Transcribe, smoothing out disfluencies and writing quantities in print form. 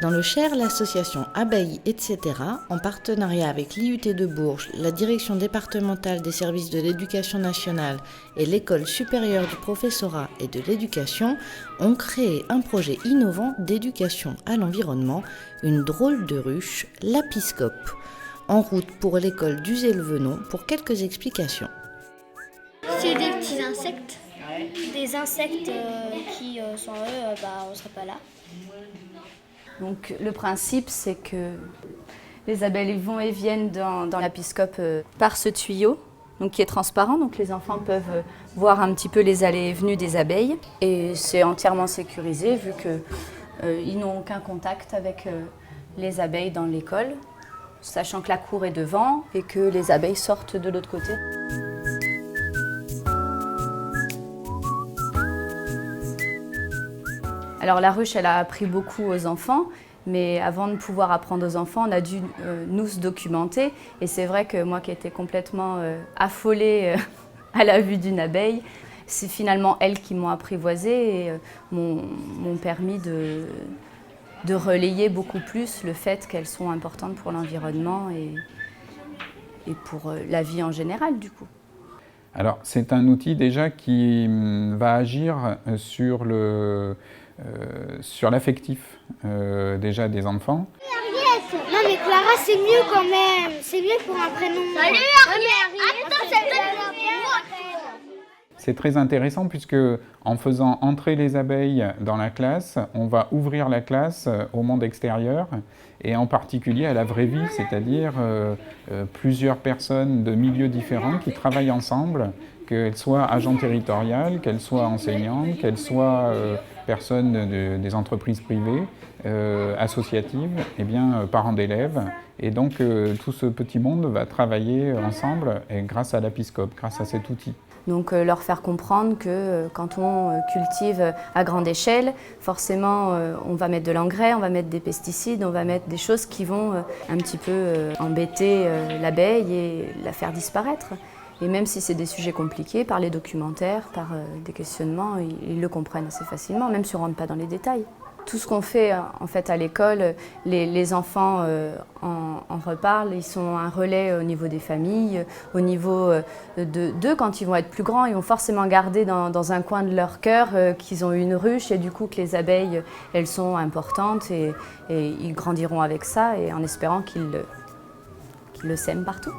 Dans le Cher, l'association Abeilles, etc., en partenariat avec l'IUT de Bourges, la Direction départementale des services de l'éducation nationale et l'École supérieure du professorat et de l'éducation, ont créé un projet innovant d'éducation à l'environnement, une drôle de ruche, l'apiscope. En route pour l'école d'Uzé-le-Venon pour quelques explications. C'est des petits insectes, des insectes qui sans eux, on ne serait pas là. Donc le principe, c'est que les abeilles vont et viennent dans l'apiscope par ce tuyau, donc qui est transparent, donc les enfants peuvent voir un petit peu les allées et venues des abeilles. Et c'est entièrement sécurisé vu qu'ils n'ont aucun contact avec les abeilles dans l'école, sachant que la cour est devant et que les abeilles sortent de l'autre côté. Alors la ruche, elle a appris beaucoup aux enfants, mais avant de pouvoir apprendre aux enfants, on a dû nous se documenter. Et c'est vrai que moi qui étais complètement affolée à la vue d'une abeille, c'est finalement elles qui m'ont apprivoisée et m'ont permis de relayer beaucoup plus le fait qu'elles sont importantes pour l'environnement et pour la vie en général du coup. Alors c'est un outil déjà qui va agir sur l'affectif déjà des enfants. Ariette. Non mais Clara c'est mieux quand même, c'est mieux pour un prénom. Salut Ariette. Attends, c'est C'est très intéressant puisque en faisant entrer les abeilles dans la classe, on va ouvrir la classe au monde extérieur et en particulier à la vraie vie, c'est-à-dire plusieurs personnes de milieux différents qui travaillent ensemble, qu'elles soient agents territoriales, qu'elles soient enseignantes, qu'elles soient personnes des entreprises privées, associatives, et bien, parents d'élèves. Et donc tout ce petit monde va travailler ensemble et grâce à l'apiscope, grâce à cet outil. Donc leur faire comprendre que quand on cultive à grande échelle, forcément on va mettre de l'engrais, on va mettre des pesticides, on va mettre des choses qui vont un petit peu embêter l'abeille et la faire disparaître. Et même si c'est des sujets compliqués, par les documentaires, par des questionnements, ils le comprennent assez facilement, même si on ne rentre pas dans les détails. Tout ce qu'on fait en fait à l'école, les enfants en reparlent, ils sont un relais au niveau des familles, au niveau d'eux, quand ils vont être plus grands, ils vont forcément garder dans un coin de leur cœur qu'ils ont une ruche et du coup que les abeilles, elles sont importantes et ils grandiront avec ça et en espérant qu'ils le sèment partout.